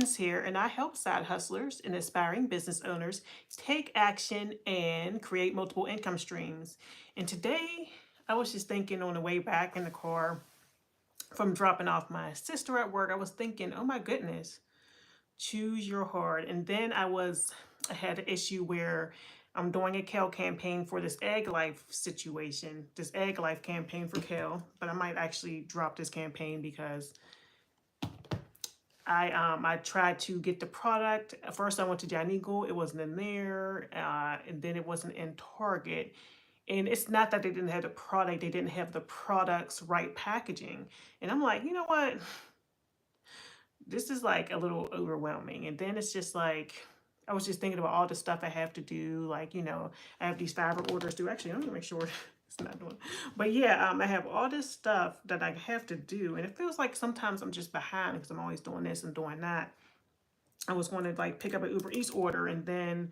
Patience here, and I help side hustlers and aspiring business owners take action and create multiple income streams. And today, I was just thinking on the way back in the car from dropping off my sister at work, I was thinking, oh my goodness, choose your heart. And then I had an issue where I'm doing a kale campaign for this egg life situation, this egg life campaign for kale, but I might actually drop this campaign because I tried to get the product. At first I went to John Eagle, it wasn't in there, and then it wasn't in Target. And it's not that they didn't have the product, they didn't have the product's right packaging. And I'm like, you know what? This is like a little overwhelming. And then it's just like I was just thinking about all the stuff I have to do. Like, I have these fabric orders due. Actually, let me make sure it's not doing. But yeah, I have all this stuff that I have to do, and it feels like sometimes I'm just behind because I'm always doing this and doing that. I was going to like pick up an Uber Eats order, and then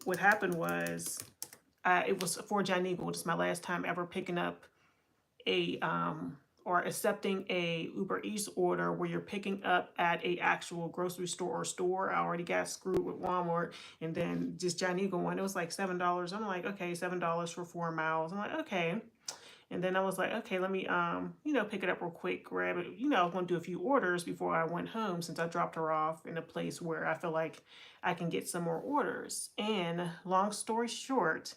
what happened was it was for John Eagle. It's my last time ever picking up a or accepting a Uber Eats order where you're picking up at a actual grocery store or store. I already got screwed with Walmart, and then just John Eagle one, it was like $7. I'm like, okay, $7 for 4 miles. I'm like, okay. And then I was like, okay, let me pick it up real quick, grab it. I was gonna do a few orders before I went home since I dropped her off in a place where I feel like I can get some more orders. And long story short,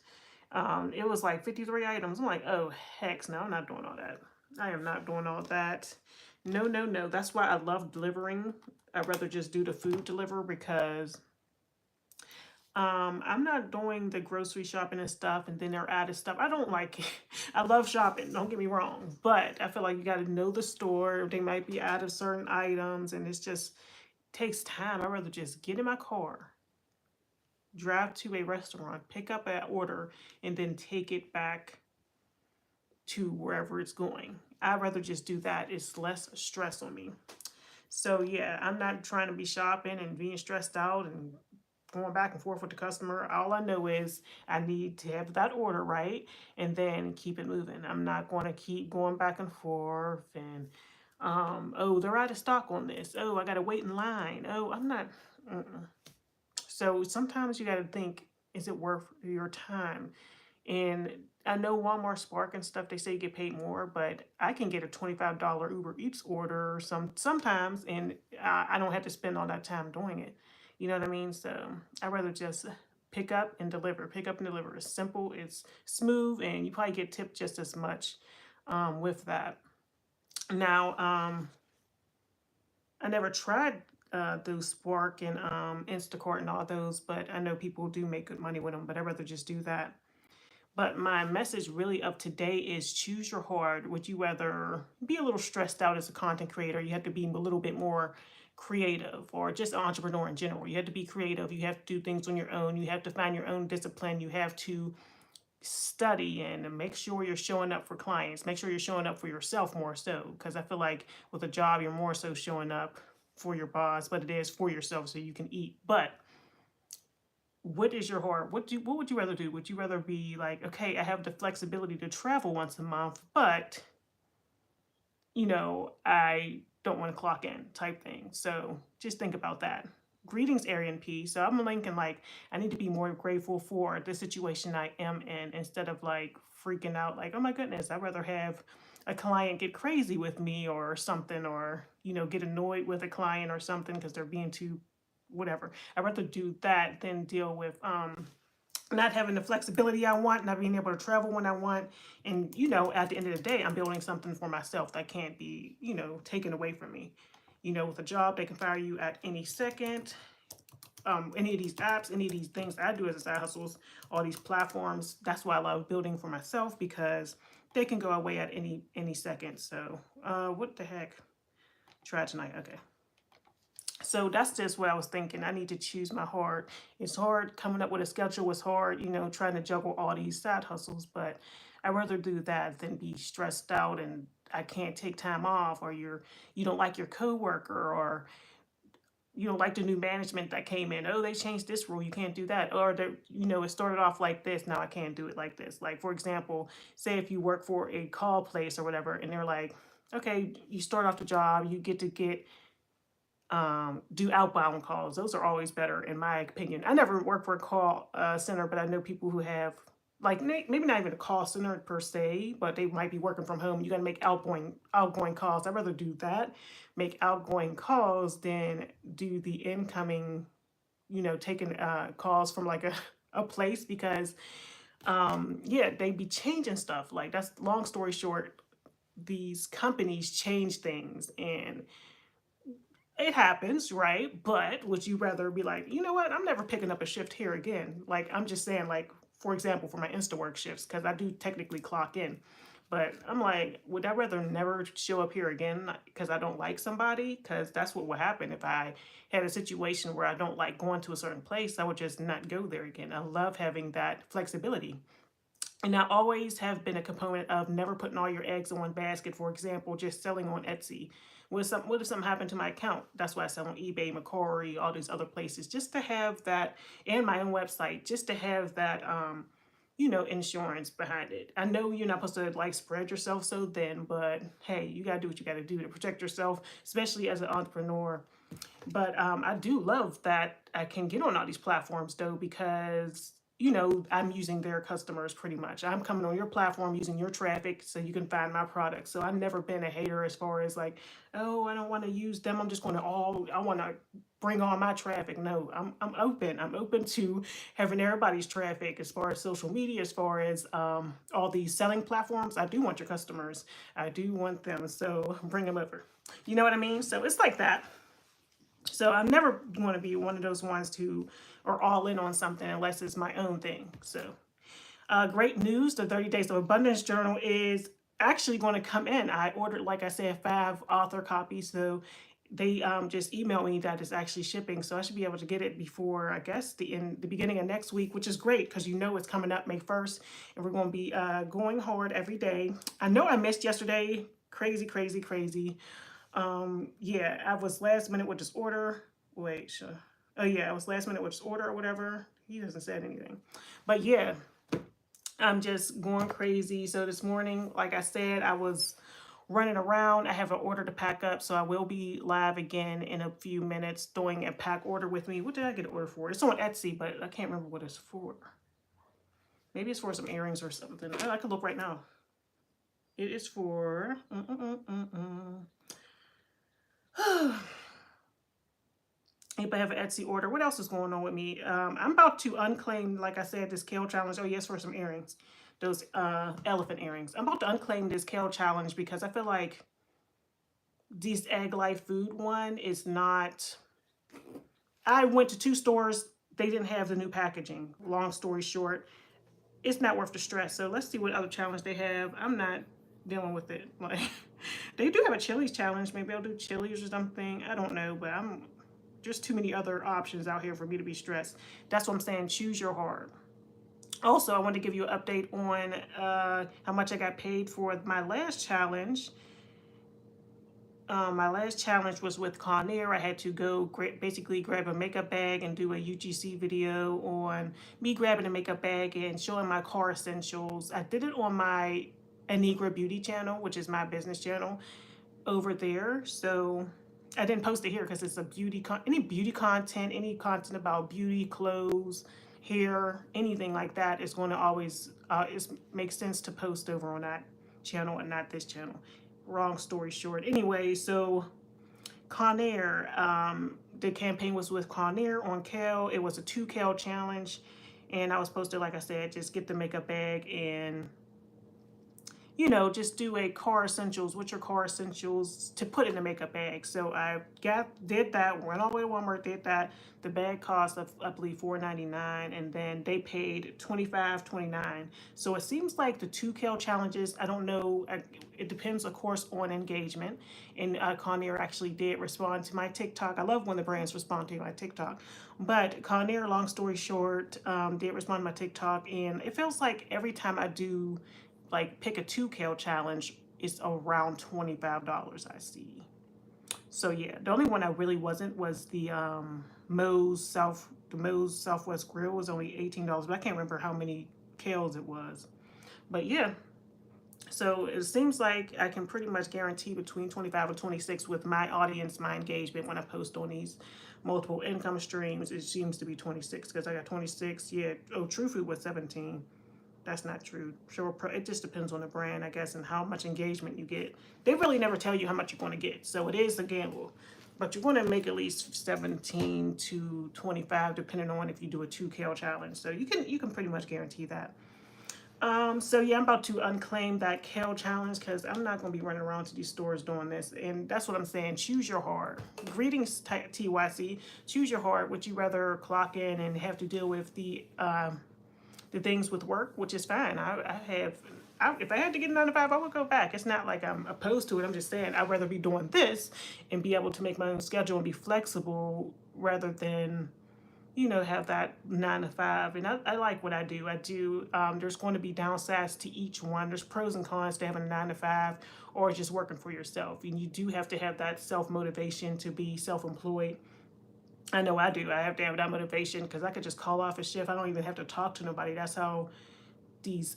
it was like 53 items. I'm like, oh, heck no, I'm not doing all that. I am not doing all that. No, no, no. That's why I love delivering. I'd rather just do the food deliver because I'm not doing the grocery shopping and stuff and then they're out of stuff. I don't like it. I love shopping, don't get me wrong. But I feel like you gotta know the store. They might be out of certain items and it's just takes time. I'd rather just get in my car, drive to a restaurant, pick up an order, and then take it back to wherever it's going. I'd rather just do that. It's less stress on me. So yeah, I'm not trying to be shopping and being stressed out and going back and forth with the customer. All I know is I need to have that order right and then keep it moving. I'm not going to keep going back and forth and oh, they're out of stock on this. Oh, I got to wait in line. Oh, I'm not. Mm-mm. So sometimes you got to think, is it worth your time? And I know Walmart Spark and stuff, they say you get paid more, but I can get a $25 Uber Eats order sometimes, and I don't have to spend all that time doing it. You know what I mean? So I'd rather just pick up and deliver. Pick up and deliver. It's simple, it's smooth, and you probably get tipped just as much with that. Now, I never tried those Spark and Instacart and all those, but I know people do make good money with them, but I'd rather just do that. But my message really of today is choose your heart. Would you rather be a little stressed out as a content creator? You have to be a little bit more creative, or just an entrepreneur in general. You have to be creative. You have to do things on your own. You have to find your own discipline. You have to study and make sure you're showing up for clients. Make sure you're showing up for yourself more so. Because I feel like with a job, you're more so showing up for your boss, but it is for yourself so you can eat. But what is your heart? What would you rather do? Would you rather be like, okay, I have the flexibility to travel once a month, but I don't want to clock in type thing. So just think about that. Greetings, Arian P. So I'm linking like I need to be more grateful for the situation I am in instead of like freaking out like, oh my goodness, I'd rather have a client get crazy with me or something, or get annoyed with a client or something because they're being too whatever. I'd rather do that than deal with not having the flexibility I want, not being able to travel when I want. And, at the end of the day, I'm building something for myself that can't be, taken away from me. With a job, they can fire you at any second. Any of these apps, any of these things I do as a side hustles, all these platforms, that's why I love building for myself because they can go away at any second. So, what the heck? Try tonight. Okay. So that's just what I was thinking. I need to choose my heart. It's hard coming up with a schedule. It's hard, trying to juggle all these side hustles. But I'd rather do that than be stressed out and I can't take time off, or you don't like your coworker, or you don't like the new management that came in. Oh, they changed this rule. You can't do that. Or it started off like this. Now I can't do it like this. Like for example, say if you work for a call place or whatever, and they're like, okay, you start off the job, you get do outbound calls. Those are always better, in my opinion. I never worked for a call center, but I know people who have, like, maybe not even a call center per se, but they might be working from home. You got to make outgoing calls. I'd rather do that, make outgoing calls, than do the incoming, taking calls from like a place, because yeah, they be changing stuff. Like, that's long story short, these companies change things, and it happens, right? But would you rather be like, you know what, I'm never picking up a shift here again? Like, I'm just saying, like, for example, for my Instawork shifts, because I do technically clock in. But I'm like, would I rather never show up here again because I don't like somebody? Because that's what would happen if I had a situation where I don't like going to a certain place. I would just not go there again. I love having that flexibility. And I always have been a component of never putting all your eggs in one basket. For example, just selling on Etsy. What if something happened to my account? That's why I sell on eBay, Macquarie, all these other places, just to have that, and my own website, just to have that, insurance behind it. I know you're not supposed to like spread yourself so thin, but hey, you gotta do what you gotta do to protect yourself, especially as an entrepreneur. But I do love that I can get on all these platforms though, because I'm using their customers pretty much. I'm coming on your platform using your traffic so you can find my products. So I've never been a hater as far as like, oh, I don't want to use them. I'm just going to I want to bring all my traffic. No, I'm open. I'm open to having everybody's traffic as far as social media, as far as all these selling platforms. I do want your customers. I do want them. So bring them over. You know what I mean? So it's like that. So I'm never going to be one of those ones who are all in on something unless it's my own thing. So great news. The 30 Days of Abundance Journal is actually going to come in. I ordered, like I said, 5 author copies. So they just emailed me that it's actually shipping. So I should be able to get it before, I guess, the beginning of next week, which is great because it's coming up May 1st. And we're going to be going hard every day. I know I missed yesterday. Crazy, crazy, crazy. Yeah, I was last minute with this order. Wait, sure. Oh yeah, I was last minute with this order or whatever. He hasn't said anything. But yeah, I'm just going crazy. So this morning, like I said, I was running around. I have an order to pack up, so I will be live again in a few minutes doing a pack order with me. What did I get an order for? It's on Etsy, but I can't remember what it's for. Maybe it's for some earrings or something. Oh, I could look right now. It is for if I have an Etsy order. What else is going on with me? I'm about to unclaim, like I said, this kale challenge. Oh yes, for some earrings, those elephant earrings. I'm about to unclaim this kale challenge because I feel like this Egg Life Food one is not. I went to 2 stores. They didn't have the new packaging. Long story short, it's not worth the stress. So let's see what other challenge they have. I'm not dealing with it. Like, they do have a Chili's challenge. Maybe I'll do Chili's or something. I don't know, but I'm just too many other options out here for me to be stressed. That's what I'm saying. Choose your heart. Also, I want to give you an update on how much I got paid for my last challenge. My last challenge was with Conair. I had to go basically grab a makeup bag and do a UGC video on me grabbing a makeup bag and showing my car essentials. I did it on my Anegra beauty channel, which is my business channel over there. So I didn't post it here because it's a any beauty content, any content about beauty, clothes, hair, anything like that is going to always makes sense to post over on that channel and not this channel. Wrong story short. Anyway, so Conair, the campaign was with Conair on kale. It was a 2 kale challenge, and I was supposed to, like I said, just get the makeup bag and just do a car essentials, what's your car essentials to put in the makeup bag. So I did that, went all the way to Walmart, did that. The bag cost, I believe, $4.99, and then they paid $25.29. So it seems like the 2 kale challenges, I don't know, it depends, of course, on engagement. And Conair actually did respond to my TikTok. I love when the brands respond to my TikTok. But Conair, long story short, did respond to my TikTok, and it feels like every time I do like pick a 2 kale challenge, it's around $25 I see. So yeah, the only one I really wasn't was the Moe's Southwest Grill was only $18, but I can't remember how many kales it was. But yeah, So it seems like I can pretty much guarantee between 25 and 26 with my audience, my engagement when I post on these multiple income streams. It seems to be 26 because I got 26. Yeah. Oh, True Food was 17. That's not true. Sure, it just depends on the brand, I guess, and how much engagement you get. They really never tell you how much you're going to get, so it is a gamble. But you're going to make at least 17 to 25, depending on if you do a 2 kale challenge. So you can pretty much guarantee that. So yeah, I'm about to unclaim that kale challenge because I'm not going to be running around to these stores doing this. And that's what I'm saying. Choose your hard. Greetings, TYC. Choose your hard. Would you rather clock in and have to deal with the things with work, which is fine. If I had to get a 9 to 5, I would go back. It's not like I'm opposed to it. I'm just saying I'd rather be doing this and be able to make my own schedule and be flexible rather than, have that 9 to 5. And I like what I do. There's going to be downsides to each one. There's pros and cons to having a 9 to 5 or just working for yourself. And you do have to have that self motivation to be self employed. I know I do. I have to have that motivation because I could just call off a shift. I don't even have to talk to nobody. That's how these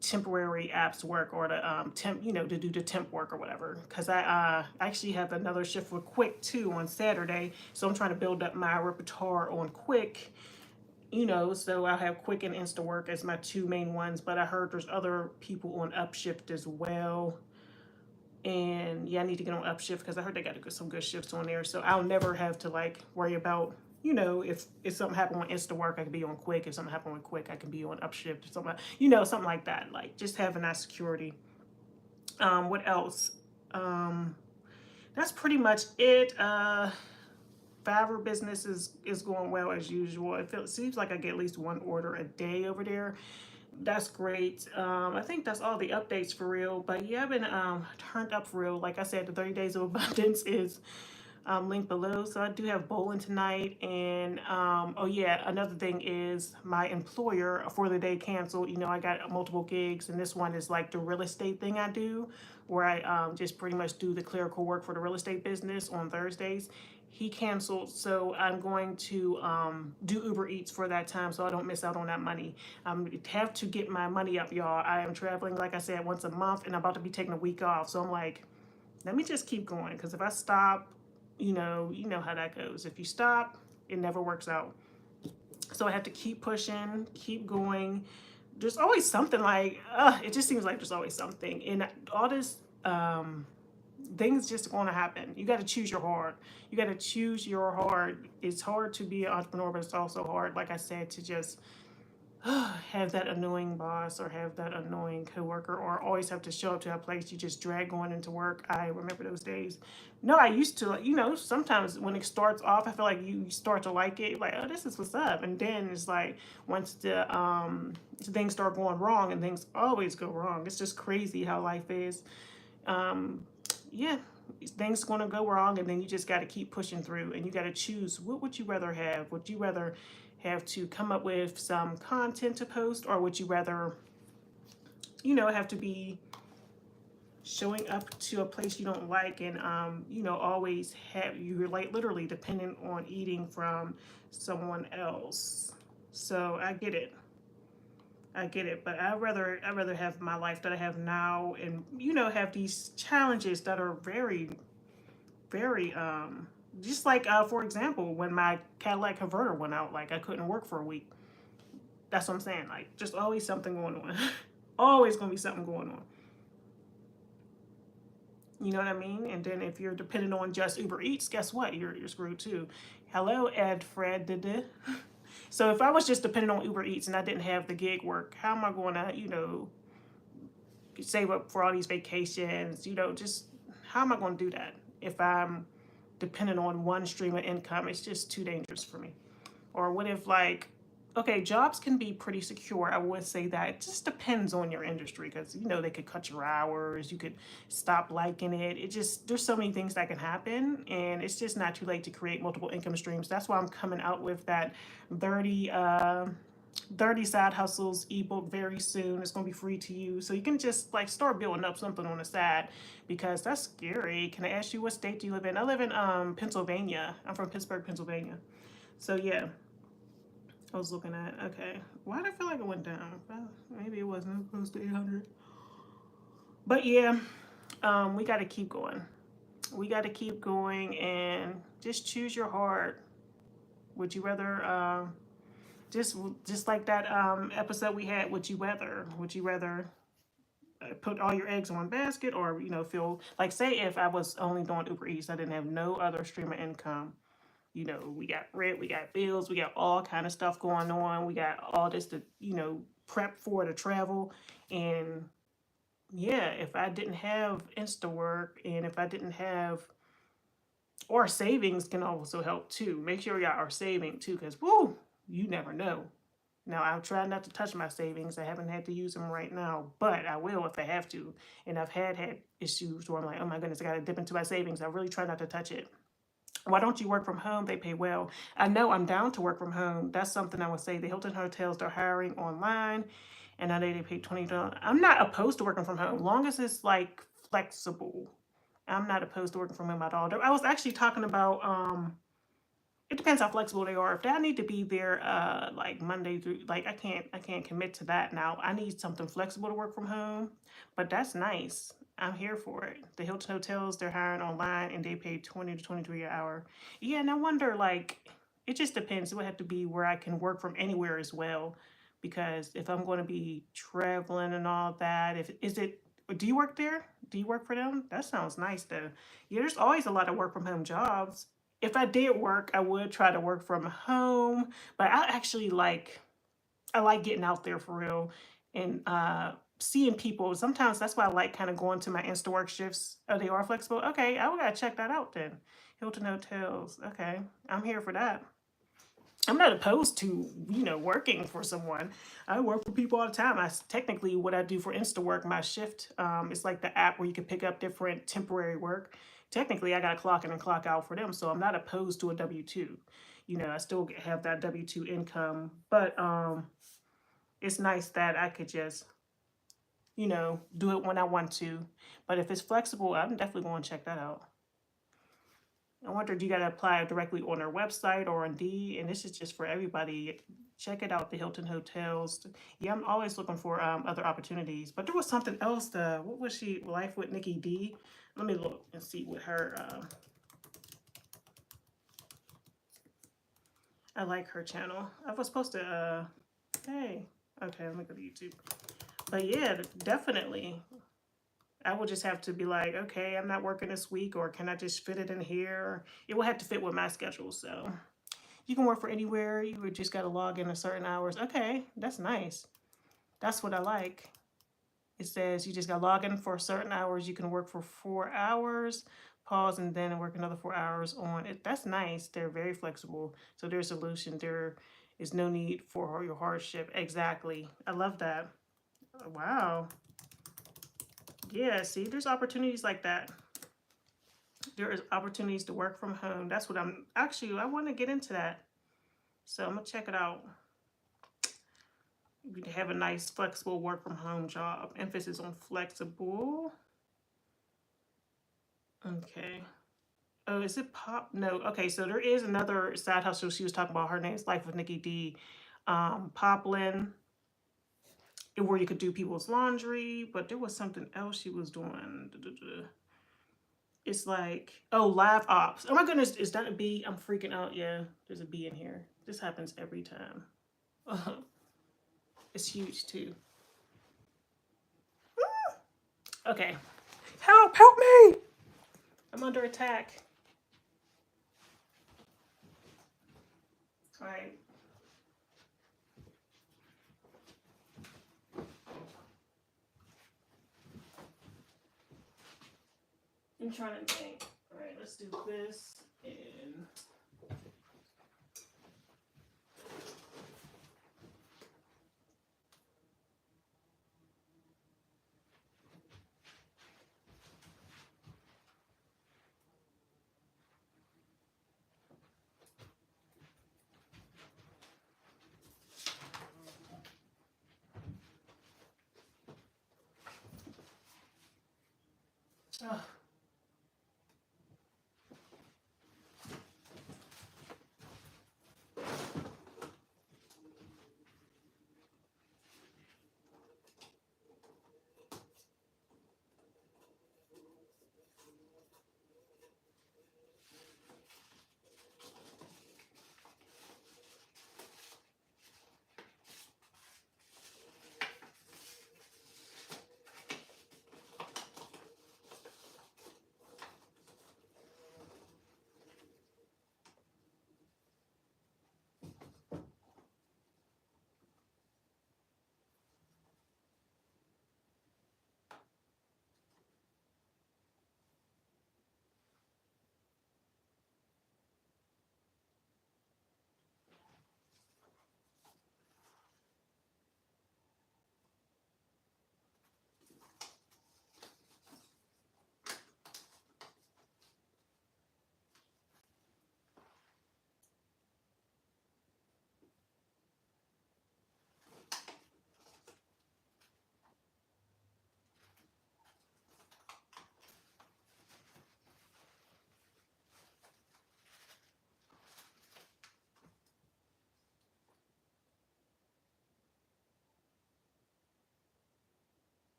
temporary apps work, or the temp, to do the temp work or whatever. Because I actually have another shift with Quick too on Saturday, so I'm trying to build up my repertoire on Quick. So I'll have Quick and Instawork as my 2 main ones. But I heard there's other people on Upshift as well. And yeah, I need to get on Upshift because I heard they got some good shifts on there. So I'll never have to worry about, if something happened on Instawork, I can be on Quick. If something happened with Quick, I can be on Upshift. Something like that. Like just having that security. What else? That's pretty much it. Fiverr business is going well as usual. It seems like I get at least 1 order a day over there. That's great. I think that's all the updates for real. But yeah, I've been turned up for real. Like I said, the 30 Days of Abundance is linked below. So I do have bowling tonight. And oh yeah, another thing is my employer for the day canceled. I got multiple gigs, and this one is like the real estate thing I do, where I just pretty much do the clerical work for the real estate business on Thursdays. He canceled, so I'm going to do Uber Eats for that time so I don't miss out on that money. I have to get my money up, y'all. I am traveling, like I said, once a month, and I'm about to be taking a week off. So I'm like, let me just keep going, because if I stop, you know how that goes. If you stop, it never works out. So I have to keep pushing, keep going. There's always something it just seems like there's always something. And all this things just going to happen. You got to choose your hard. You got to choose your hard. It's hard to be an entrepreneur, but it's also hard, like I said, to just have that annoying boss or have that annoying coworker, or always have to show up to a place you just drag going into work. I remember those days. No, I used to, sometimes when it starts off, I feel like you start to like it, like, oh, this is what's up. And then it's like once the things start going wrong, and things always go wrong. It's just crazy how life is. Yeah, things going to go wrong, and then you just got to keep pushing through, and you got to choose, what would you rather have? Would you rather have to come up with some content to post, or would you rather have to be showing up to a place you don't like, and always you're like literally dependent on eating from someone else? So I get it, but I'd rather have my life that I have now, and have these challenges that are very, very just like for example, when my Cadillac converter went out, like I couldn't work for a week. That's what I'm saying. Like just always something going on. Always gonna be something going on. You know what I mean? And then if you're dependent on just Uber Eats, guess what? You're screwed too. Hello, Ed Fred. So if I was just dependent on Uber Eats and I didn't have the gig work, how am I going to, save up for all these vacations? Just how am I going to do that if I'm dependent on one stream of income? It's just too dangerous for me. Or what if okay, jobs can be pretty secure. I would say that it just depends on your industry, because they could cut your hours, you could stop liking it. There's so many things that can happen, and it's just not too late to create multiple income streams. That's why I'm coming out with that 30 side hustles ebook very soon. It's going to be free to you, so you can just start building up something on the side, because that's scary. Can I ask you, what state do you live in? I live in Pennsylvania. I'm from Pittsburgh, Pennsylvania. So yeah, I was looking at, okay, why did I feel like it went down? Well, maybe it wasn't close to 800. But yeah, we got to keep going. We got to keep going and just choose your heart. Would you rather just just like that episode we had? Would you rather put all your eggs in one basket, or feel like, say if I was only doing Uber Eats, I didn't have no other stream of income. We got rent, we got bills, we got all kind of stuff going on. We got all this to prep for to travel, and yeah, if I didn't have Instawork, and if I didn't have, or savings can also help too. Make sure y'all are saving too, because woo, you never know. Now I'm trying not to touch my savings. I haven't had to use them right now, but I will if I have to. And I've had issues where I'm like, oh my goodness, I got to dip into my savings. I really try not to touch it. Why don't you work from home? They pay well. I know I'm down to work from home. That's something I would say. The Hilton hotels, they're hiring online, and I know they pay $20. I'm not opposed to working from home, long as it's like flexible. I'm not opposed to working from home at all. I was actually talking about it depends how flexible they are. If I need to be there like Monday through, like I can't commit to that now. I need something flexible to work from home, but that's nice. I'm here for it. The Hilton hotels, they're hiring online and they pay 20 to 23 an hour. Yeah, and I wonder, like, it just depends. It would have to be where I can work from anywhere as well, because if I'm going to be traveling and all that, if is it do you work there? Do you work for them? That sounds nice though. Yeah, there's always a lot of work from home jobs. If I did work, I would try to work from home, but I like getting out there for real, and seeing people. Sometimes that's why I like kind of going to my Instawork shifts. Oh, they are flexible. Okay, I gotta check that out then. Hilton hotels. Okay, I'm here for that. I'm not opposed to working for someone. I work for people all the time. I technically what I do for Instawork, my shift. It's like the app where you can pick up different temporary work. Technically, I got to clock in and clock out for them, so I'm not opposed to a W-2. I still have that W-2 income, but it's nice that I could just do it when I want to. But if it's flexible, I'm definitely going to check that out. I wonder, do you got to apply directly on their website or Indeed? And this is just for everybody. Check it out, the Hilton hotels. Yeah, I'm always looking for other opportunities. But there was something else. What was she? Life with Nikki D. Let me look and see what her. I like her channel. I was supposed to. Hey, okay, let me go to YouTube. But yeah, definitely. I will just have to be like, okay, I'm not working this week, or can I just fit it in here? It will have to fit with my schedule. So you can work for anywhere. You would just got to log in at certain hours. Okay, that's nice. That's what I like. It says you just got to log in for certain hours. You can work for 4 hours, pause, and then work another 4 hours on it. That's nice. They're very flexible. So there's a solution. There is no need for your hardship. Exactly. I love that. Wow. Yeah, see, there's opportunities like that. There is opportunities to work from home. That's what I want to get into that. So I'm gonna check it out. You can have a nice flexible work from home job. Emphasis on flexible. Okay. Oh, is it pop? No. Okay, so there is another side hustle she was talking about. Her name's Life with Nikki D. Poplin, where you could do people's laundry, but there was something else she was doing. It's like, oh, live ops. Oh my goodness, is that a bee? I'm freaking out. Yeah, there's a bee in here. This happens every time. It's huge too. Okay. Help me! I'm under attack. All right. I'm trying to think. All right, let's do this and. Oh.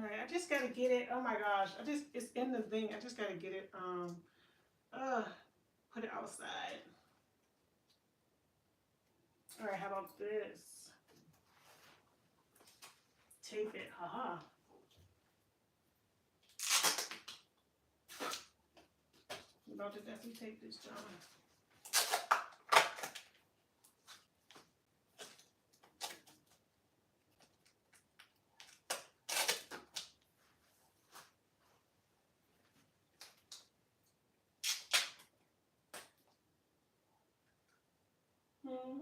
All right, I just gotta get it. Oh my gosh, it's in the thing. I just gotta get it. Uh, put it outside. All right, how about this? Tape it. Haha. I'm about to definitely tape this, John. Hmm.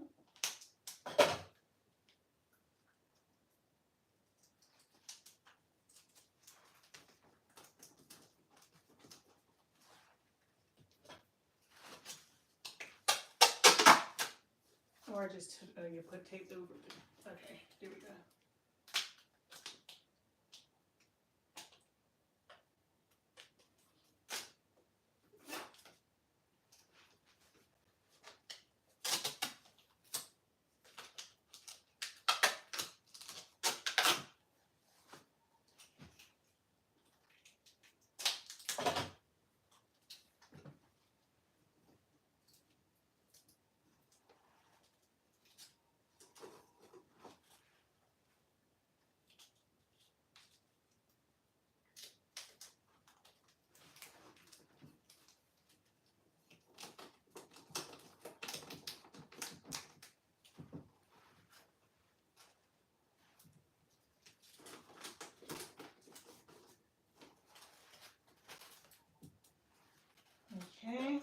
Or just you put tape over it. Okay, there we go. Okay.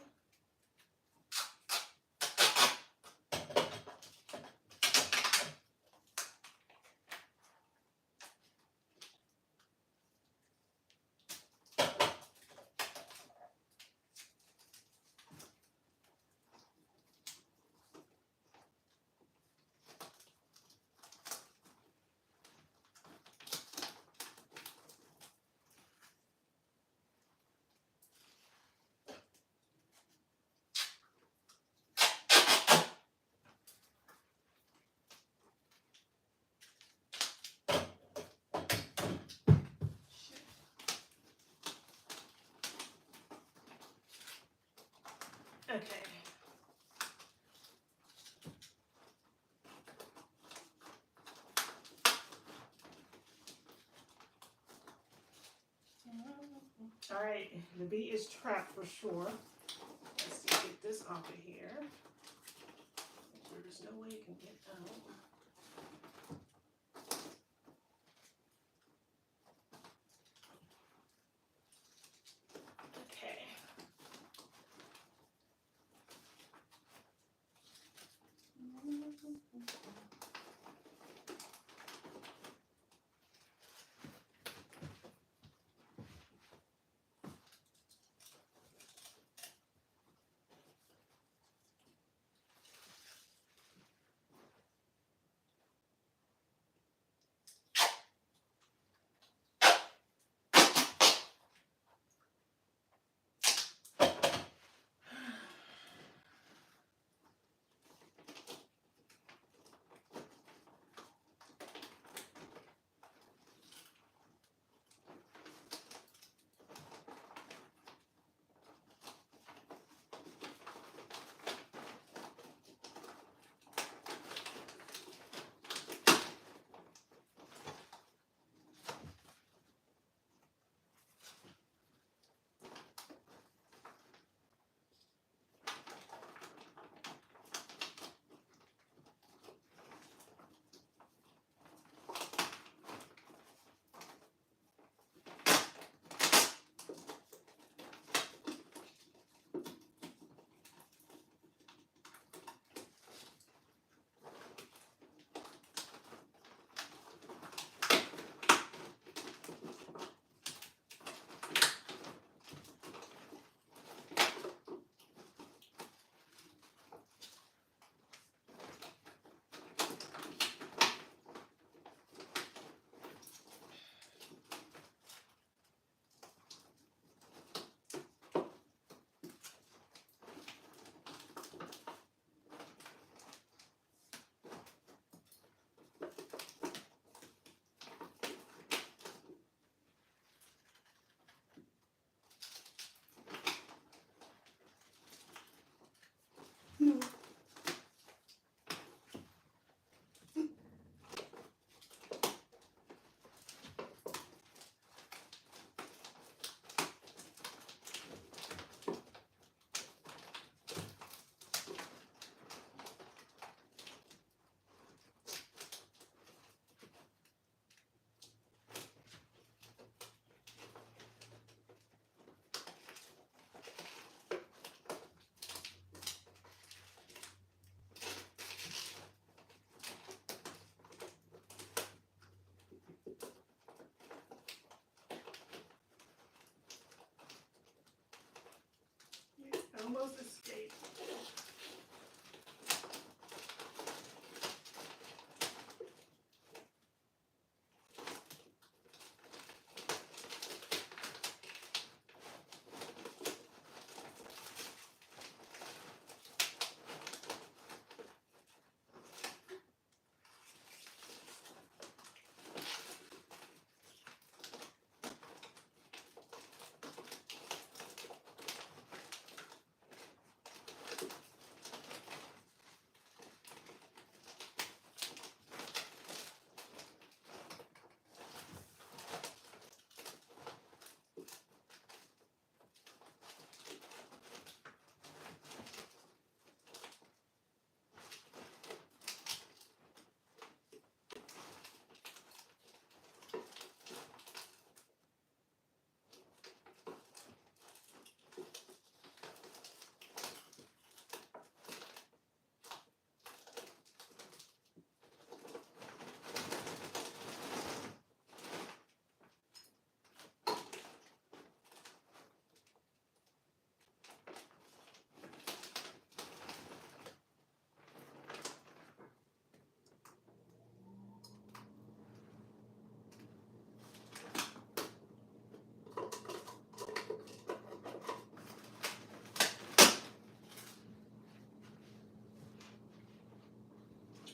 Okay. All right, the bee is trapped for sure. Let's see, get this off of here. There's no way it can get out. Okay. almost escaped.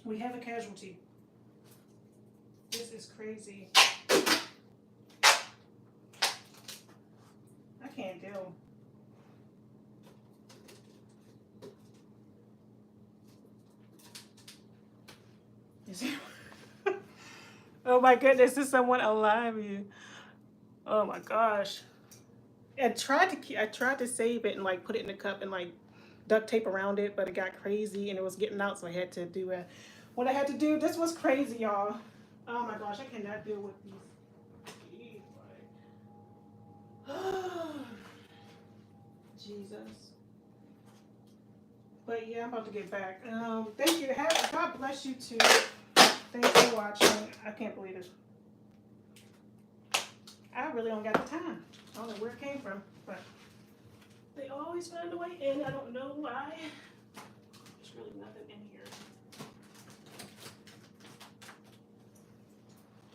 We have a casualty. This is crazy. I can't deal. Is it? Oh my goodness, is someone alive here? Oh my gosh. I tried to save it and like put it in a cup and like duct tape around it, but it got crazy and it was getting out, so I had to do what I had to do. This was crazy, y'all. Oh my gosh, I cannot deal with these. Jesus. But yeah, I'm about to get back. Thank you. God bless you too. Thanks for watching. I can't believe this. I really don't got the time. I don't know where it came from, but they always find a way in. I don't know why. There's really nothing in here.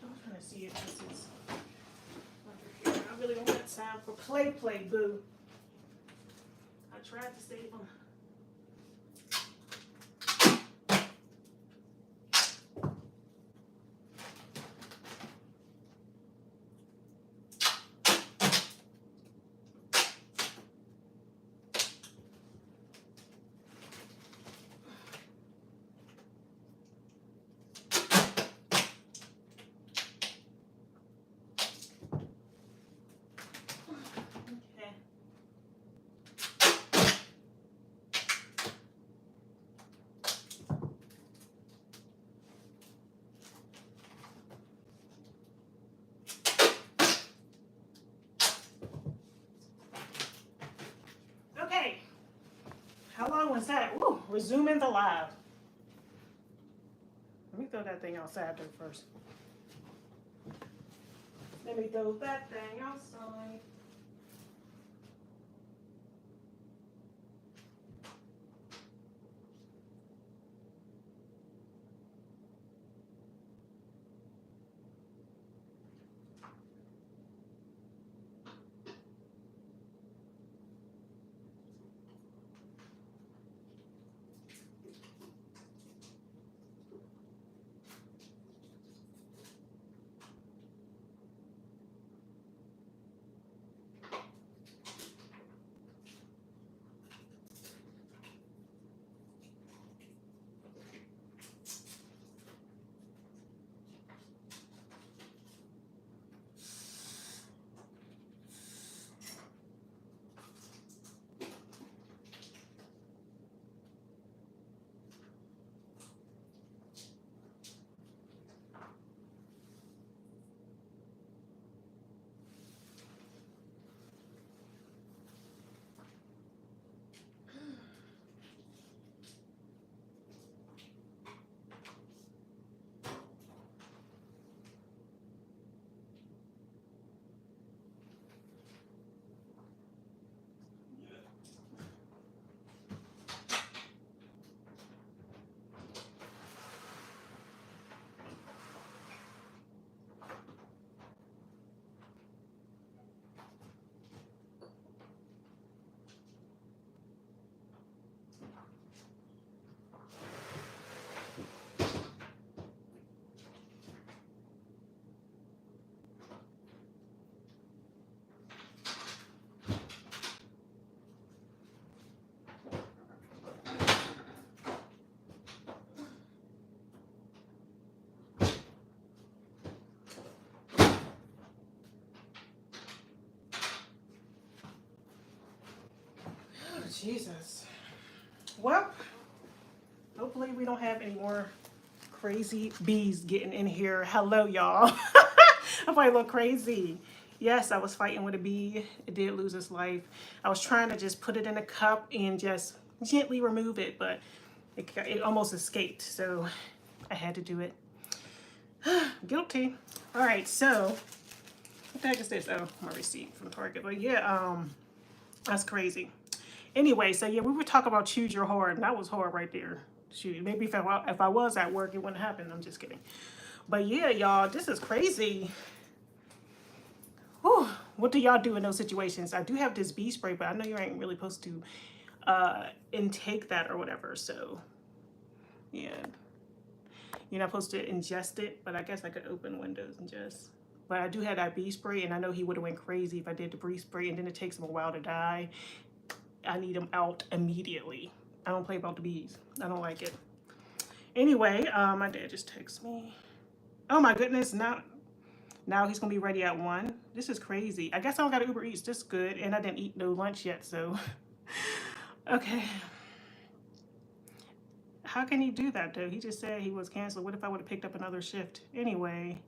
I'm trying to see if this is under here. I really don't have time for play, boo. I tried to save them. Okay. How long was that? Woo, resuming the live. Let me throw that thing outside there first. Let me throw that thing outside. Jesus. Well, hopefully we don't have any more crazy bees getting in here. Hello, y'all. I'm probably a little crazy. Yes, I was fighting with a bee. It did lose its life. I was trying to just put it in a cup and just gently remove it, but it almost escaped. So I had to do it. Guilty. All right, so what the heck is this? Oh, my receipt from Target. But yeah, that's crazy. Anyway, so yeah, we were talking about choose your hard, and that was hard right there. Shoot, maybe if I was at work, it wouldn't happen. I'm just kidding. But yeah, y'all, this is crazy. Whew. What do y'all do in those situations? I do have this bee spray, but I know you ain't really supposed to intake that or whatever. So yeah, you're not supposed to ingest it, but I guess I could open windows and just. But I do have that bee spray, and I know he would have went crazy if I did the bee spray, and then it takes him a while to die. I need him out immediately. I don't play about the bees. I don't like it. Anyway, my dad just texted me. Oh my goodness, now he's gonna be ready at 1. This is crazy. I guess I don't got Uber Eats. This is good, and I didn't eat no lunch yet, so okay. How can he do that though? He just said he was canceled. What if I would have picked up another shift? Anyway.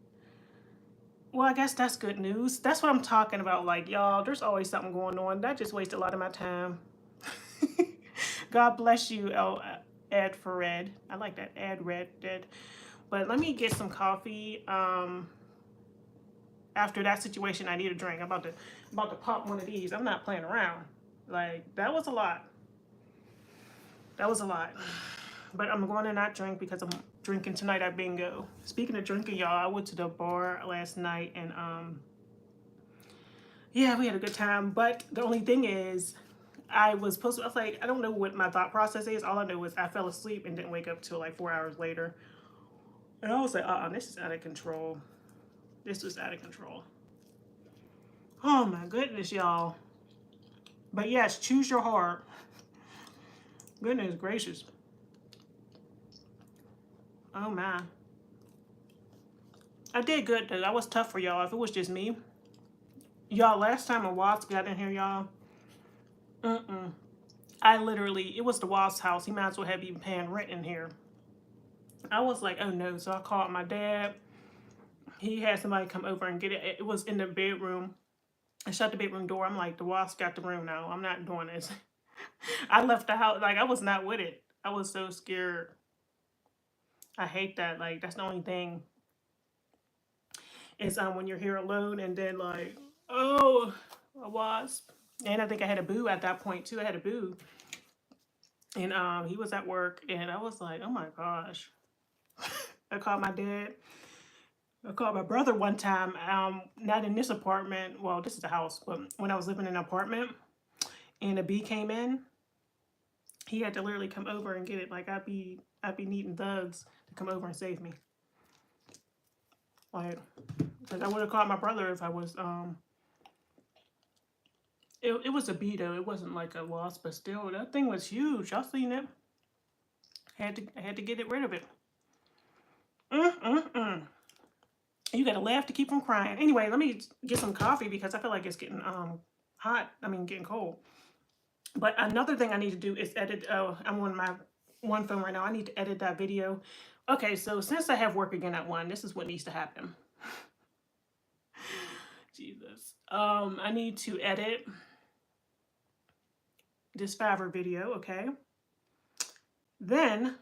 Well, I guess that's good news. That's what I'm talking about. Like, y'all, there's always something going on. That just wasted a lot of my time. God bless you, Ed for Red. I like that. Red. But let me get some coffee. After that situation, I need a drink. I'm about to pop one of these. I'm not playing around. Like, that was a lot. That was a lot. But I'm going to not drink because I'm drinking tonight at bingo. Speaking of drinking, y'all, I went to the bar last night and yeah, we had a good time. But the only thing is, I was like, I don't know what my thought process is. All I know is I fell asleep and didn't wake up till like 4 hours later. And I was like, this is out of control. This was out of control. Oh my goodness, y'all. But yes, choose your heart. Goodness gracious. Oh man. I did good though. That was tough for y'all. If it was just me. Y'all, last time a wasp got in here, y'all. I literally, it was the wasp's house. He might as well have even paying rent in here. I was like, oh no. So I called my dad. He had somebody come over and get it. It was in the bedroom. I shut the bedroom door. I'm like, the wasp got the room now. I'm not doing this. I left the house. Like, I was not with it. I was so scared. I hate that. Like, that's the only thing. Is when you're here alone and then like, oh, a wasp. And I think I had a boo at that point too. I had a boo. And he was at work and I was like, oh my gosh. I called my dad. I called my brother one time, not in this apartment. Well, this is a house, but when I was living in an apartment and a bee came in, he had to literally come over and get it. Like I'd be needing thugs to come over and save me. Like, because I would have called my brother if I was it was a bee though. It wasn't like a wasp, but still that thing was huge. Y'all seen it? I had to get rid of it. You gotta laugh to keep from crying. Anyway, let me get some coffee because I feel like it's getting hot. I mean getting cold. But another thing I need to do is edit. Oh, I'm on my one phone right now. I need to edit that video. Okay, so since I have work again at 1, this is what needs to happen. Jesus. I need to edit this Favre video, okay? Then,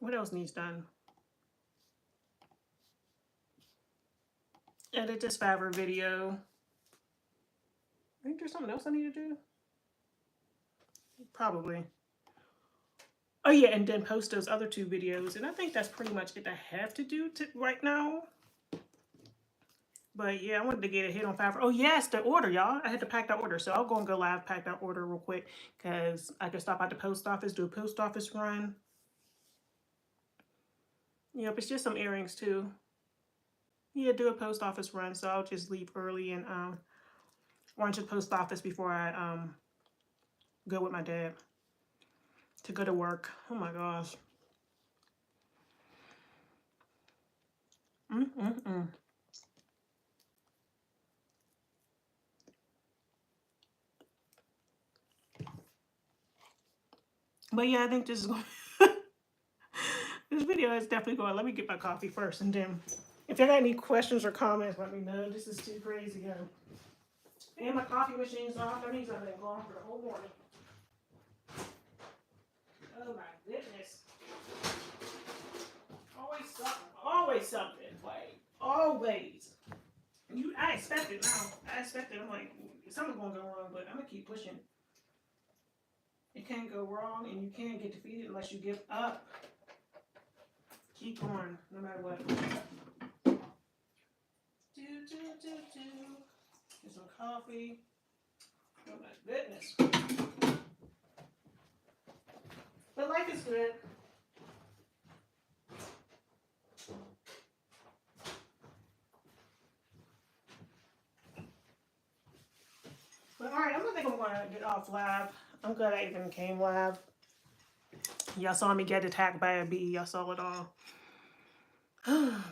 what else needs done? Edit this Favre video. I think there's something else I need to do. Probably. Oh yeah, and then post those other 2 videos. And I think that's pretty much it I have to do right now. But yeah, I wanted to get a hit on Favre. Oh yes, the order, y'all. I had to pack that order. So I'll go and go live, pack that order real quick. Because I can stop at the post office, do a post office run. Yep, it's just some earrings too. Yeah, do a post office run. So I'll just leave early and run to the post office before I go with my dad to go to work. Oh my gosh. But yeah, I think this is going. This video is definitely going. Let me get my coffee first, and then if you got any questions or comments, let me know. This is too crazy, yo. And my coffee machine's off. That means I've been gone for the whole morning. Oh my goodness. Always something. Always something. Like, always. I expect it now. I expect it. I'm like, something's gonna go wrong, but I'm gonna keep pushing. It can't go wrong, and you can't get defeated unless you give up. Keep going, no matter what. Get some coffee. Oh my goodness. But life is good. But alright, I think I'm gonna get off live. I'm glad I even came live. Y'all saw me get attacked by a bee. Y'all saw it all. Oh man.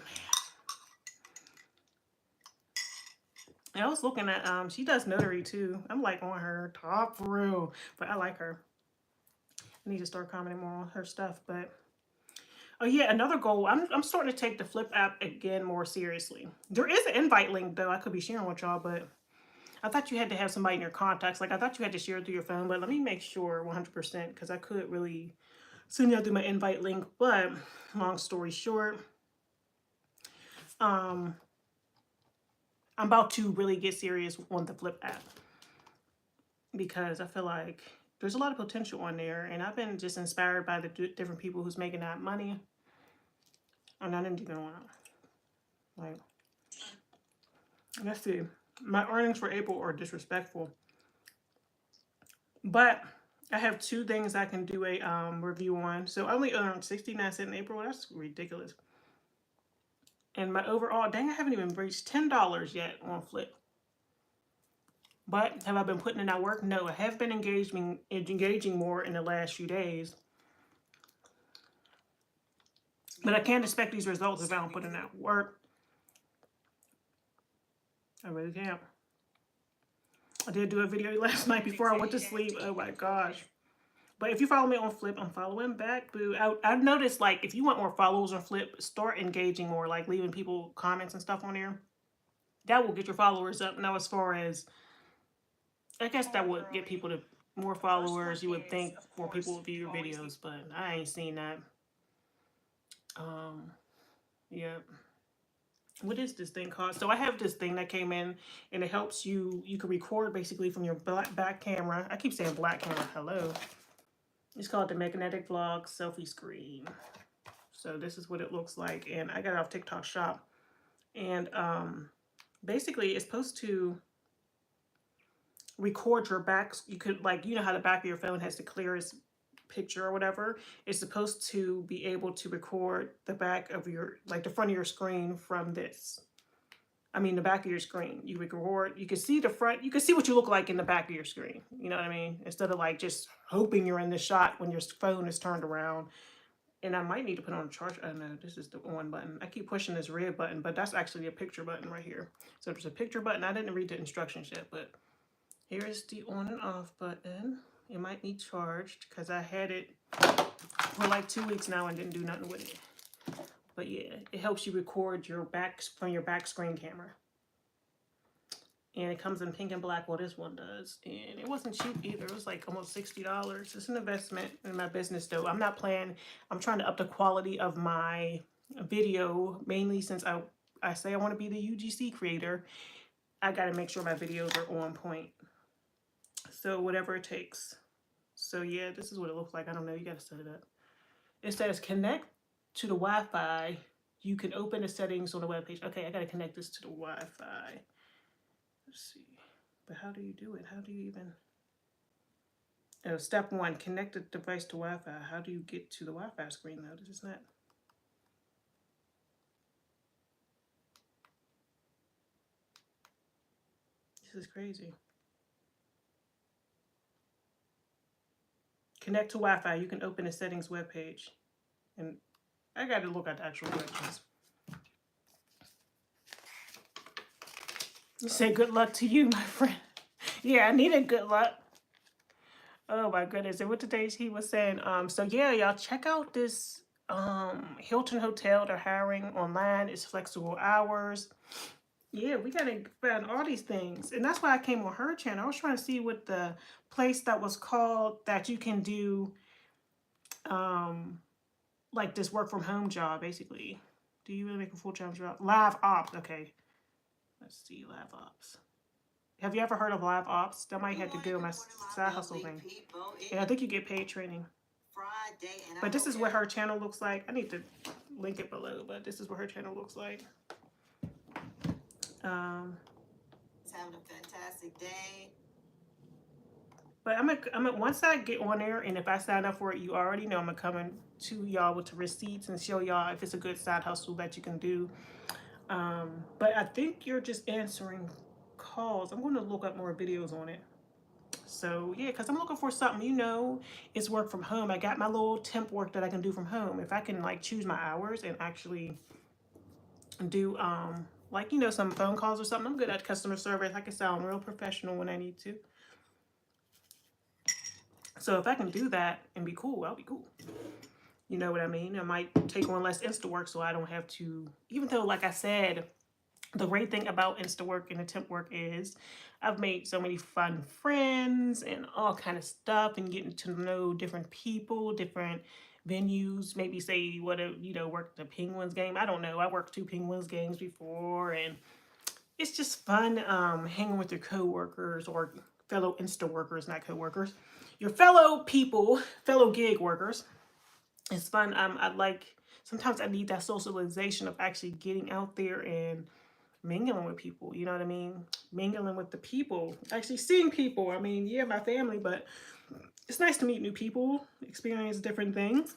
And I was looking at she does notary too. I'm like on her top for real. But I like her. I need to start commenting more on her stuff. But oh yeah, another goal. I'm starting to take the Flip app again more seriously. There is an invite link though I could be sharing with y'all, but I thought you had to have somebody in your contacts. Like I thought you had to share it through your phone, but let me make sure 100% because I could really send y'all through my invite link. But long story short, I'm about to really get serious on the Flip app because I feel like there's a lot of potential on there, and I've been just inspired by the different people who's making that money. And I didn't even want to, like, let's see. My earnings for April are disrespectful. But I have two things I can do a review on. So I only earned 69 cents in April. That's ridiculous. And my overall, dang, I haven't even reached $10 yet on Flip. But have I been putting in that work? No, I have been engaging more in the last few days. But I can't expect these results if I don't put in that work. I really can't. I did do a video last night before I went to sleep. Oh my gosh. But if you follow me on Flip, I'm following back, boo. I've noticed, like, if you want more followers on Flip, start engaging more, like leaving people comments and stuff on there. That will get your followers up. Now, as far as, I guess that would get people to more followers. You would think more people would view your videos, but I ain't seen that. Yeah. What is this thing called? So I have this thing that came in, and it helps you. You can record basically from your back camera. I keep saying black camera. Hello. It's called the Magnetic Vlog Selfie Screen. So this is what it looks like, and I got it off TikTok Shop. And basically, it's supposed to record your back. You could, like, you know how the back of your phone has the clearest picture or whatever. It's supposed to be able to record the back of your, like the front of your screen from this. I mean, the back of your screen. You record, you can see the front, you can see what you look like in the back of your screen. You know what I mean? Instead of like just hoping you're in the shot when your phone is turned around. And I might need to put on a charge. Oh no, this is the on button. I keep pushing this red button, but that's actually a picture button right here. So there's a picture button. I didn't read the instructions yet, but here's the on and off button. It might be charged because I had it for like 2 weeks now and didn't do nothing with it. But yeah, it helps you record your back from your back screen camera. And it comes in pink and black. Well, this one does. And it wasn't cheap either. It was like almost $60. It's an investment in my business though. I'm not planning. I'm trying to up the quality of my video, mainly since I say I want to be the UGC creator. I got to make sure my videos are on point. So whatever it takes. So yeah, this is what it looks like. I don't know. You got to set it up. It says connect to the Wi-Fi. You can open the settings on the webpage. Okay, I got to connect this to the Wi-Fi. Let's see. But how do you do it? How do you even... Oh, step 1, connect the device to Wi-Fi. How do you get to the Wi-Fi screen though? This is not... This is crazy. Connect to Wi-Fi. You can open the settings webpage. And I got to look at the actual directions. You say good luck to you, my friend. Yeah, I needed good luck. Oh my goodness. And what today he was saying, so yeah, y'all check out this Hilton hotel they're hiring online. It's flexible hours. Yeah, we gotta find all these things. And that's why I came on her channel. I was trying to see what the place that was called that you can do um like this work from home job basically. Do you really make a full-time job? Live ops, okay. Let's see, live ops. Have you ever heard of live ops? That might have to go on my side hustle thing. And I think you get paid training. But this is what her channel looks like. I need to link it below, but this is what her channel looks like. Having a fantastic day. But I'm once I get on there, and if I sign up for it, you already know I'm gonna come in to y'all with the receipts and show y'all if it's a good side hustle that you can do. But I think you're just answering calls. I'm going to look up more videos on it. So yeah, because I'm looking for something, it's work from home. I got my little temp work that I can do from home. If I can like choose my hours and actually do like some phone calls or something. I'm good at customer service. I can sound real professional when I need to. So if I can do that and be cool, I'll be cool. You know what I mean? I might take on less Instawork so I don't have to, even though like I said, the great thing about Instawork and the temp work is I've made so many fun friends and all kind of stuff and getting to know different people, different venues. Maybe say you would have, worked the Penguins game. I don't know. I worked 2 Penguins games before, and it's just fun hanging with your coworkers or fellow Insta workers, not coworkers. Your fellow people, fellow gig workers. It's fun. Sometimes I need that socialization of actually getting out there and mingling with people. You know what I mean? Mingling with the people, actually seeing people. I mean, yeah, my family, but it's nice to meet new people, experience different things.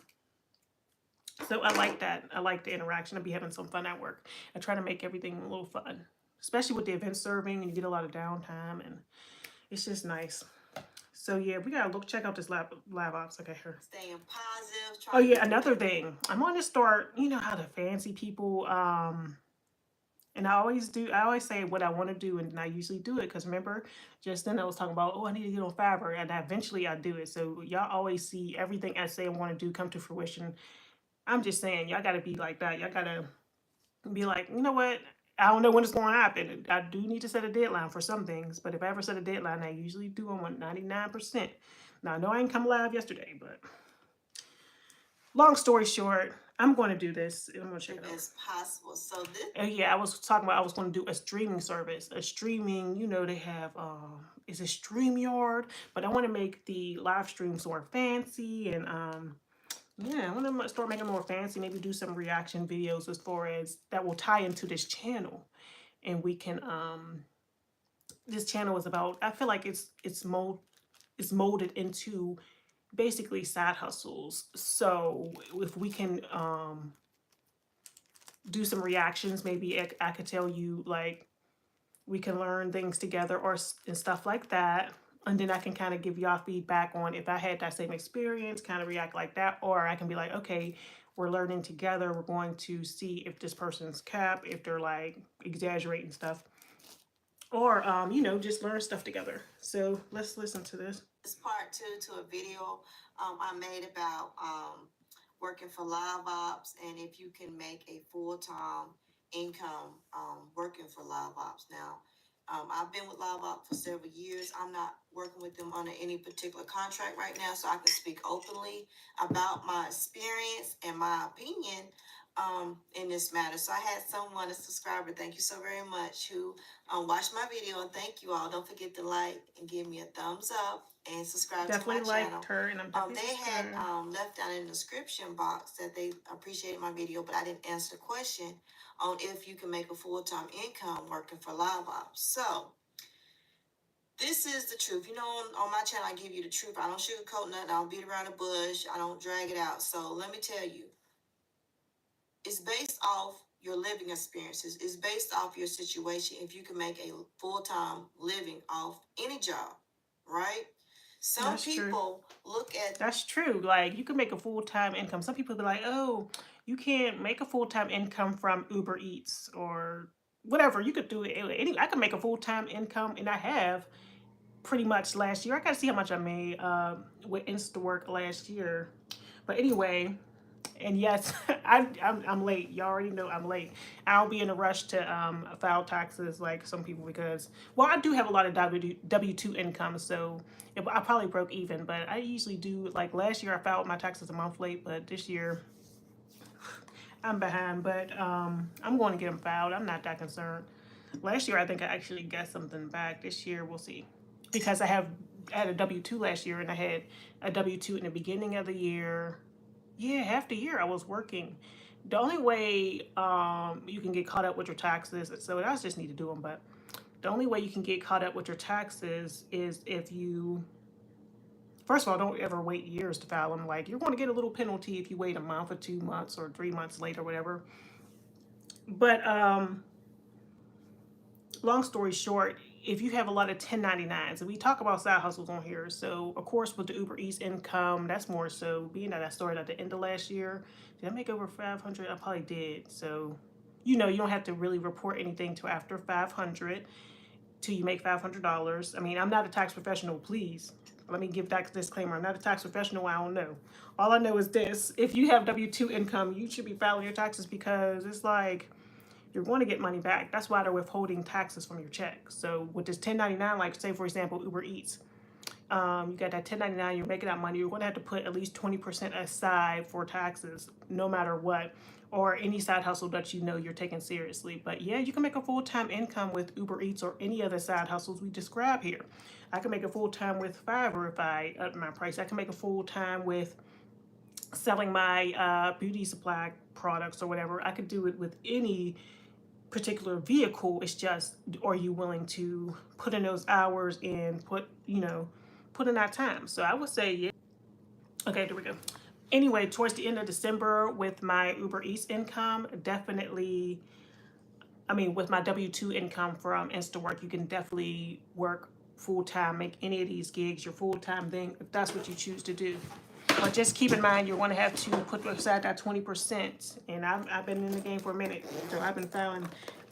So I like that. I like the interaction. I'll be having some fun at work. I try to make everything a little fun, especially with the event serving, and you get a lot of downtime, and it's just nice. So yeah, we gotta check out this lab ops. Okay, here. Staying positive. Oh yeah, another thing. I'm gonna start. You know how the fancy people. And I always say what I want to do, and I usually do it because remember, just then I was talking about, oh, I need to get on Fiverr, and eventually I do it. So y'all always see everything I say I want to do come to fruition. I'm just saying, y'all got to be like that. Y'all got to be like, you know what? I don't know when it's going to happen. I do need to set a deadline for some things, but if I ever set a deadline, I usually do on 99%. Now, I know I didn't come live yesterday, but long story short, I'm going to do this. I'm going to check it out. As possible. So this. Yeah, I was talking about I was going to do a streaming service. A streaming, they have is a StreamYard, but I want to make the live streams more fancy and yeah, I want to start making more fancy. Maybe do some reaction videos as far as that will tie into this channel, and we can this channel is about. I feel like it's molded into basically side hustles. So if we can do some reactions, maybe I could tell you like we can learn things together and stuff like that. And then I can kind of give y'all feedback on if I had that same experience, kind of react like that. Or I can be like, okay, we're learning together. We're going to see if this person's cap, if they're like exaggerating stuff. Or, just learn stuff together. So let's listen to this. It's part 2 to a video I made about working for live ops and if you can make a full-time income working for live ops. Now, I've been with live ops for several years. I'm not working with them under any particular contract right now, so I can speak openly about my experience and my opinion in this matter. So I had someone, a subscriber, thank you so very much, who watched my video, and thank you all. Don't forget to like and give me a thumbs up and subscribe definitely to my channel. Her, and I'm they had left down in the description box that they appreciated my video, but I didn't answer the question on if you can make a full-time income working for live ops. So this is the truth. On my channel, I give you the truth. I don't sugarcoat nothing. I don't beat around the bush. I don't drag it out. So let me tell you, it's based off your living experiences. It's based off your situation. If you can make a full-time living off any job, right? Some people look at... That's true. Like, you can make a full-time income. Some people be like, oh, you can't make a full-time income from Uber Eats or whatever. You could do it. I can make a full-time income, and I have, pretty much last year. I gotta see how much I made with Instawork last year. But anyway, and yes, I'm late. You already know I'm late. I'll be in a rush to file taxes like some people because, well, I do have a lot of W-2 income, so I probably broke even. But I usually do, like last year I filed my taxes a month late, but this year I'm behind. But I'm going to get them filed. I'm not that concerned. Last year I think I actually got something back. This year we'll see, because I had a W-2 last year and I had a W-2 in the beginning of the year. Yeah, half the year I was working. The only way you can get caught up with your taxes, so I just need to do them, but the only way you can get caught up with your taxes is if you, first of all, don't ever wait years to file them. Like, you're going to get a little penalty if you wait a month or 2 months or 3 months late or whatever. But long story short, if you have a lot of 1099s, and we talk about side hustles on here, so of course with the Uber Eats income, that's more so, being that I started at the end of last year, did I make over 500? I probably did. So, you know, you don't have to really report anything till after 500 till you make $500. I mean, I'm not a tax professional, please. Let me give that disclaimer. I'm not a tax professional. I don't know. All I know is this: if you have W-2 income, you should be filing your taxes, because it's like, you're going to get money back. That's why they're withholding taxes from your check. So with this 1099, like say for example Uber Eats, you got that 1099, you're making that money, you're going to have to put at least 20% aside for taxes, no matter what, or any side hustle that you know you're taking seriously. But yeah, you can make a full-time income with Uber Eats or any other side hustles we describe here. I can make a full-time with Fiverr if I up my price. I can make a full-time with selling my beauty supply products or whatever. I could do it with any particular vehicle. It's just, are you willing to put in those hours and put in that time? So I would say, yeah. Okay, there we go. Anyway, towards the end of December with my Uber Eats income, definitely, I mean, with my W-2 income from Instawork, you can definitely work full time, make any of these gigs your full time thing if that's what you choose to do. But just keep in mind, you're going to have to put aside that 20%. And I've been in the game for a minute, so I've been filing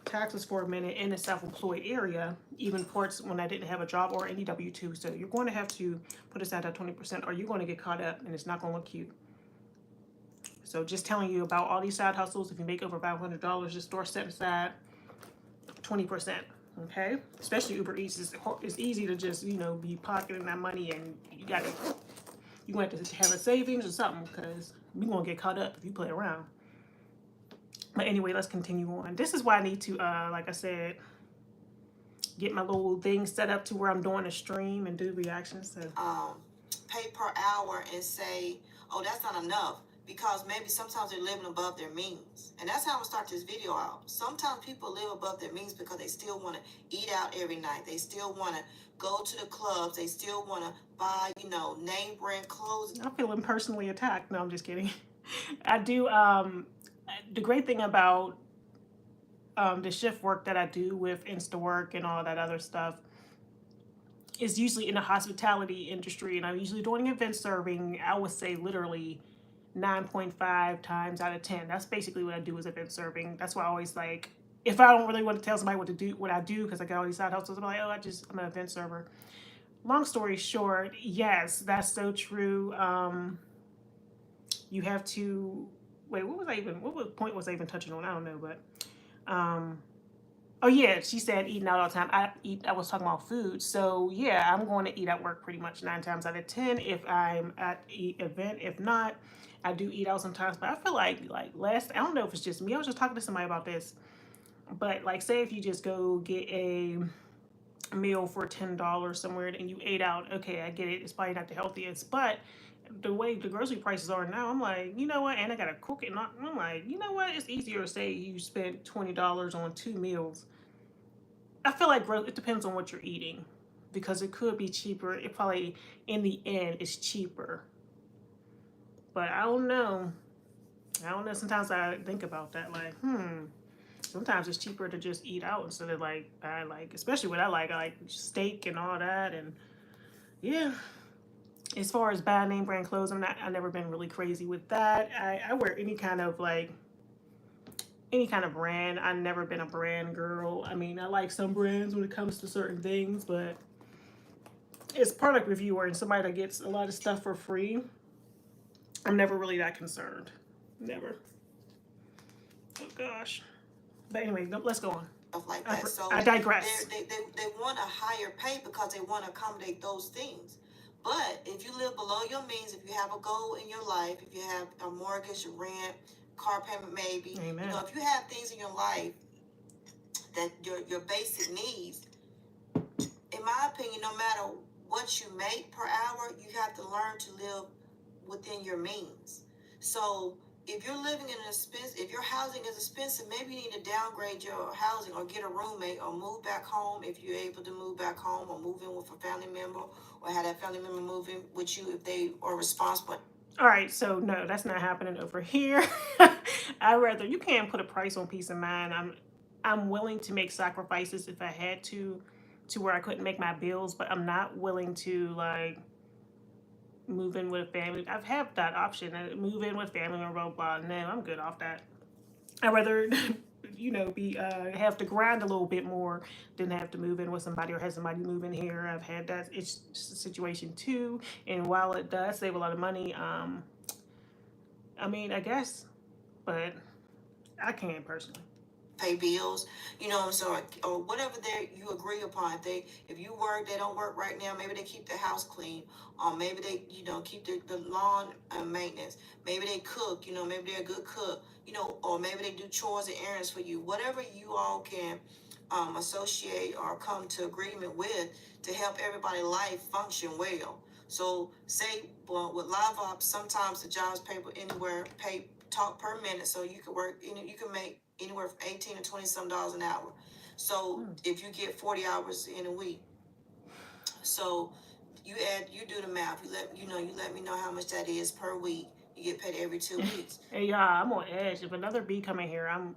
taxes for a minute in the self-employed area, even parts when I didn't have a job or any W-2. So you're going to have to put aside that 20%, or you're going to get caught up, and it's not going to look cute. So just telling you about all these side hustles. If you make over $500, just start setting aside 20%. Okay, especially Uber Eats, it's easy to just be pocketing that money, and you got to. You want to have a savings or something, because you're going to get caught up if you play around. But anyway, let's continue on. This is why I need to, like I said, get my little thing set up to where I'm doing a stream and do reactions. So, pay per hour and say, oh, that's not enough, because maybe sometimes they're living above their means. And that's how I'm going to start this video out. Sometimes people live above their means because they still want to eat out every night. They still want to go to the clubs. They still want to buy, name brand clothes. I'm feeling personally attacked. No, I'm just kidding. I do, the great thing about the shift work that I do with Instawork and all that other stuff is usually in the hospitality industry, and I'm usually doing event serving. I would say literally 9.5 times out of 10. That's basically what I do, is event serving. That's why I always, like, if I don't really want to tell somebody what I do, because I got all these side hustles, I'm like, oh, I'm an event server. Long story short, yes, that's so true. You have to wait. What point was I even touching on? I don't know, but oh yeah, she said eating out all the time. I was talking about food. So yeah, I'm going to eat at work pretty much 9 times out of 10 if I'm at an event. If not, I do eat out sometimes. But I feel like last, I don't know if it's just me. I was just talking to somebody about this. But like, say if you just go get a meal for $10 somewhere and you ate out, okay, I get it. It's probably not the healthiest, but the way the grocery prices are now, I'm like, you know what? And I gotta cook it. I'm like, you know what? It's easier to say you spent $20 on 2 meals. I feel like it depends on what you're eating, because it could be cheaper. It probably, in the end, is cheaper. But I don't know. Sometimes I think about that, like, sometimes it's cheaper to just eat out instead of especially what I like steak and all that. And yeah, as far as buying name brand clothes, I've never been really crazy with that. I wear any kind of brand. I've never been a brand girl. I mean, I like some brands when it comes to certain things, but as product reviewer and somebody that gets a lot of stuff for free, I'm never really that concerned. Never. Oh gosh. But anyway, let's go on. Stuff like that. So I digress. they want a higher pay because they want to accommodate those things. But if you live below your means, if you have a goal in your life, if you have a mortgage, rent, car payment, maybe, Amen. you know, if you have things in your life that your basic needs, in my opinion, no matter what you make per hour, you have to learn to live within your means. So if you're living in an expense, if your housing is expensive, maybe you need to downgrade your housing or get a roommate or move back home if you're able to move back home, or move in with a family member, or have that family member move in with you if they are responsible. All right, so no, that's not happening over here. You can't put a price on peace of mind. I'm willing to make sacrifices if I had to where I couldn't make my bills, but I'm not willing to like move in with a family. I've had that option, move in with family or blah blah. No, I'm good off that. I'd rather be have to grind a little bit more than have to move in with somebody or have somebody move in here. I've had that situation too, and while it does save a lot of money, I mean, I guess, but I can't personally pay bills, so or whatever you agree upon. If you work, they don't work right now. Maybe they keep the house clean, or maybe they keep the lawn maintenance. Maybe they cook. Maybe they're a good cook. Or maybe they do chores and errands for you. Whatever you all can associate or come to agreement with to help everybody's life function well. So say, well, with live ops, sometimes the jobs pay talk per minute, so you can work. You can make anywhere from 18 to 20 some dollars an hour. So if you get 40 hours in a week, so you do the math. You let me know how much that is per week. You get paid every 2 weeks. Hey, y'all, I'm on edge. If another bee come in here, I'm.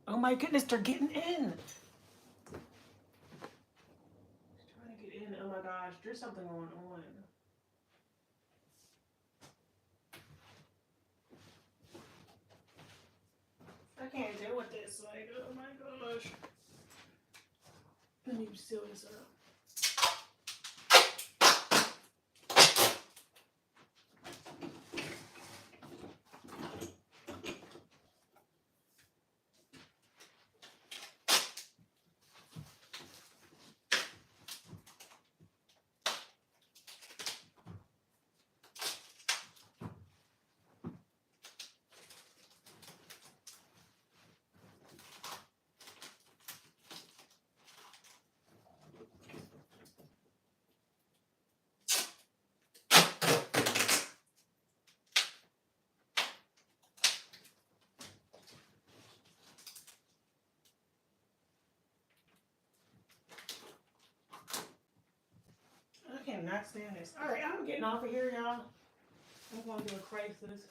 Oh my goodness, they're getting in. Trying to get in. Oh my gosh, there's something going on. I can't deal with this. Like, oh my gosh. Let me seal this up. I cannot stand this. All right, I'm getting off of here, y'all. I'm going to do a crisis.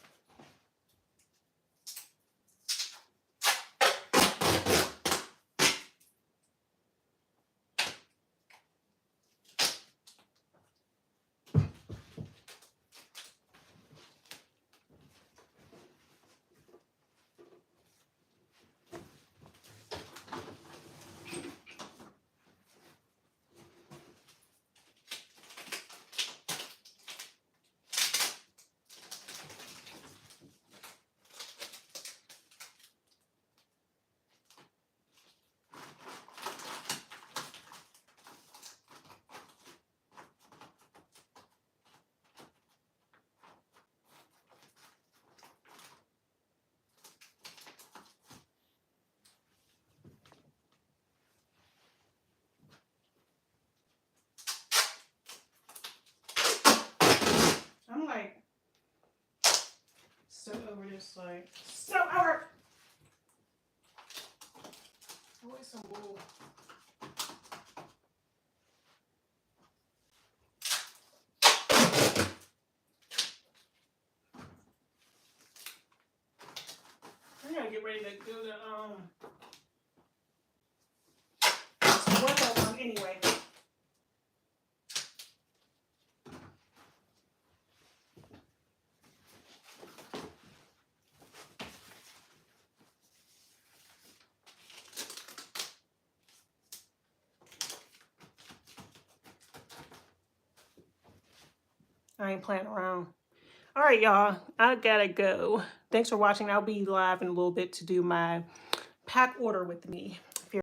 I'm like so over this, like so over. Always some bull. I gotta get ready to go to work on anyway. I ain't playing around. All right, y'all. I gotta go. Thanks for watching. I'll be live in a little bit to do my pack order with me.